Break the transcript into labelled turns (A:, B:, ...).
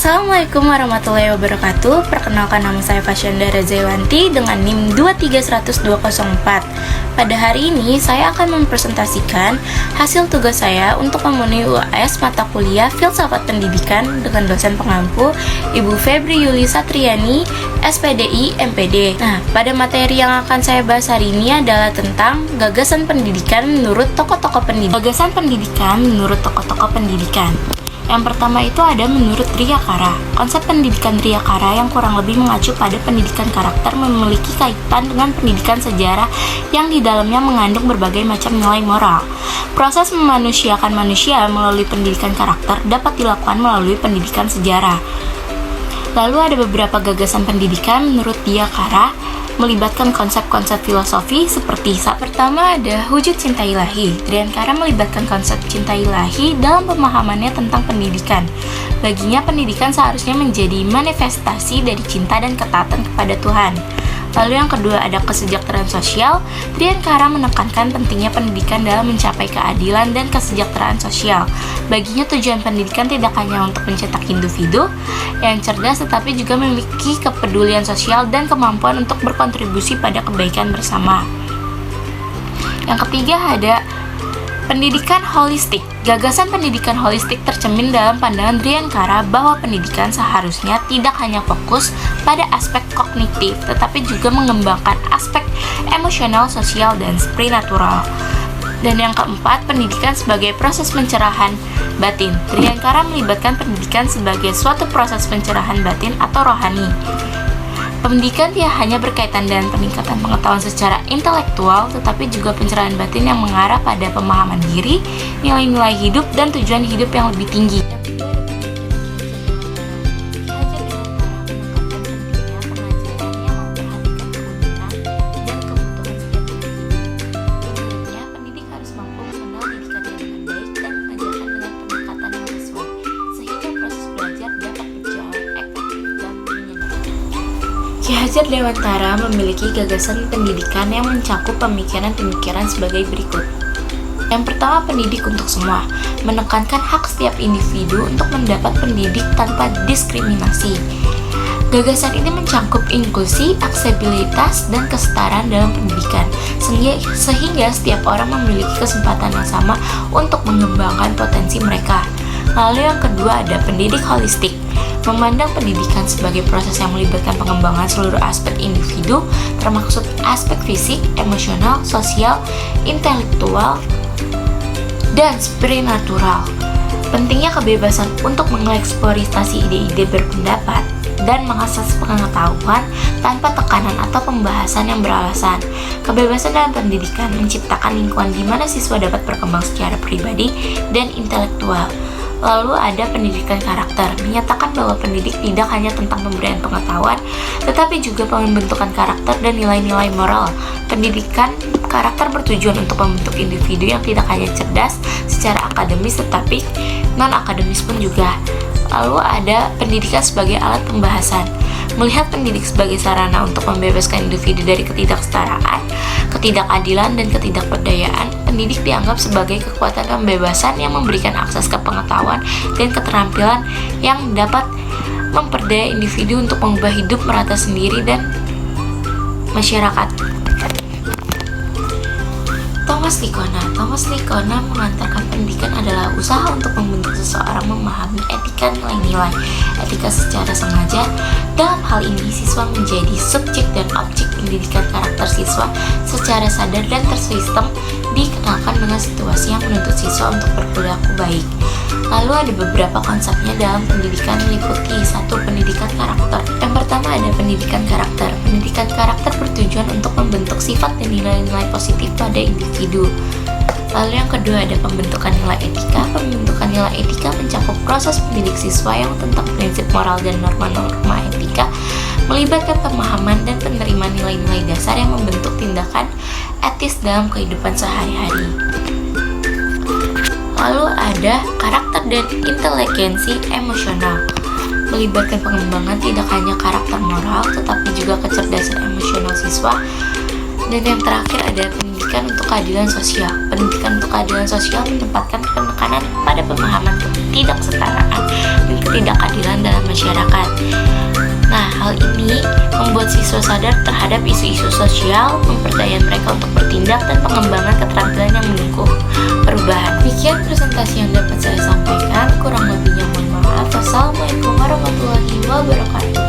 A: Assalamualaikum warahmatullahi wabarakatuh. Perkenalkan, nama saya Fasyanda Razaiwanti dengan NIM 2310204. Pada hari ini saya akan mempresentasikan hasil tugas saya untuk memenuhi UAS mata kuliah Filsafat Pendidikan dengan dosen pengampu Ibu Febri Yuli Satriani, SPDI MPD. Nah, pada materi yang akan saya bahas hari ini adalah tentang gagasan pendidikan menurut tokoh-tokoh pendidikan. Gagasan pendidikan menurut tokoh-tokoh pendidikan. Yang pertama itu ada menurut Riyakara. Konsep pendidikan Riyakara yang kurang lebih mengacu pada pendidikan karakter memiliki kaitan dengan pendidikan sejarah yang di dalamnya mengandung berbagai macam nilai moral. Proses memanusiakan manusia melalui pendidikan karakter dapat dilakukan melalui pendidikan sejarah. Lalu ada beberapa gagasan pendidikan menurut Riyakara melibatkan konsep-konsep filosofi seperti pertama ada wujud cinta ilahi. Riyakara melibatkan konsep cinta ilahi dalam pemahamannya tentang pendidikan. Baginya pendidikan seharusnya menjadi manifestasi dari cinta dan ketaatan kepada Tuhan. Lalu yang kedua ada kesejahteraan sosial. Riyakara menekankan pentingnya pendidikan dalam mencapai keadilan dan kesejahteraan sosial. Baginya tujuan pendidikan tidak hanya untuk mencetak individu yang cerdas, tetapi juga memiliki kepedulian sosial dan kemampuan untuk berkontribusi pada kebaikan bersama. Yang ketiga ada pendidikan holistik. Gagasan pendidikan holistik tercermin dalam pandangan Riyakara bahwa pendidikan seharusnya tidak hanya fokus pada aspek kognitif, tetapi juga mengembangkan aspek emosional, sosial, dan spiritual. Dan yang keempat, pendidikan sebagai proses pencerahan batin. Riyakara melibatkan pendidikan sebagai suatu proses pencerahan batin atau rohani. Pendidikan tidak hanya berkaitan dengan peningkatan pengetahuan secara intelektual, tetapi juga pencerahan batin yang mengarah pada pemahaman diri, nilai-nilai hidup, dan tujuan hidup yang lebih tinggi. Ki Hajar Dewantara memiliki gagasan pendidikan yang mencakup pemikiran-pemikiran sebagai berikut. Yang pertama, pendidik untuk semua, menekankan hak setiap individu untuk mendapat pendidik tanpa diskriminasi. Gagasan ini mencakup inklusi, aksesibilitas, dan kesetaraan dalam pendidikan, sehingga setiap orang memiliki kesempatan yang sama untuk mengembangkan potensi mereka. Lalu yang kedua ada pendidik holistik, memandang pendidikan sebagai proses yang melibatkan pengembangan seluruh aspek individu, termasuk aspek fisik, emosional, sosial, intelektual, dan spiritual. Pentingnya kebebasan untuk mengeksploitasi ide-ide berpendapat dan mengakses pengetahuan tanpa tekanan atau pembahasan yang beralasan. Kebebasan dalam pendidikan menciptakan lingkungan di mana siswa dapat berkembang secara pribadi dan intelektual. Lalu ada pendidikan karakter, menyatakan bahwa pendidik tidak hanya tentang pemberian pengetahuan, tetapi juga pembentukan karakter dan nilai-nilai moral. Pendidikan karakter bertujuan untuk membentuk individu yang tidak hanya cerdas secara akademis, tetapi non-akademis pun juga. Lalu ada pendidikan sebagai alat pembahasan, melihat pendidik sebagai sarana untuk membebaskan individu dari ketidaksetaraan, ketidakadilan, dan ketidakberdayaan. Pendidik dianggap sebagai kekuatan pembebasan yang memberikan akses ke pengetahuan dan keterampilan yang dapat memperdaya individu untuk mengubah hidup merata sendiri dan masyarakat. Thomas Likona mengantarkan pendidikan adalah usaha untuk membentuk seseorang memahami etika nilai-nilai etika secara sengaja. Dalam hal ini, siswa menjadi subjek dan objek pendidikan karakter siswa secara sadar dan tersistem, dikenalkan dengan situasi yang menuntut siswa untuk berperilaku baik. Lalu ada beberapa konsepnya dalam pendidikan meliputi 1. Pendidikan karakter. Yang pertama ada pendidikan karakter. Pendidikan karakter bertujuan untuk membentuk sifat dan nilai-nilai positif pada individu. Lalu yang kedua ada pembentukan nilai etika. Pembentukan nilai etika mencakup proses pendidik siswa yang tentang prinsip moral dan norma-norma etika, melibatkan pemahaman dan penerimaan nilai-nilai dasar yang membentuk tindakan etis dalam kehidupan sehari-hari. Lalu ada karakter dan inteligensi emosional, melibatkan pengembangan tidak hanya karakter moral, tetapi juga kecerdasan emosional siswa. Dan yang terakhir ada pendidikan untuk keadilan sosial. Pendidikan untuk keadilan sosial menempatkan penekanan pada pemahaman ketidaksetaraan dan ketidakadilan dalam masyarakat. Nah, hal ini membuat siswa sadar terhadap isu-isu sosial, memperdaya mereka untuk bertindak, dan pengembangan keterampilan yang mendukung perubahan. Demikian presentasi yang dapat saya sampaikan. Kurang lebihnya mohon maaf. Wassalamualaikum warahmatullahi wabarakatuh.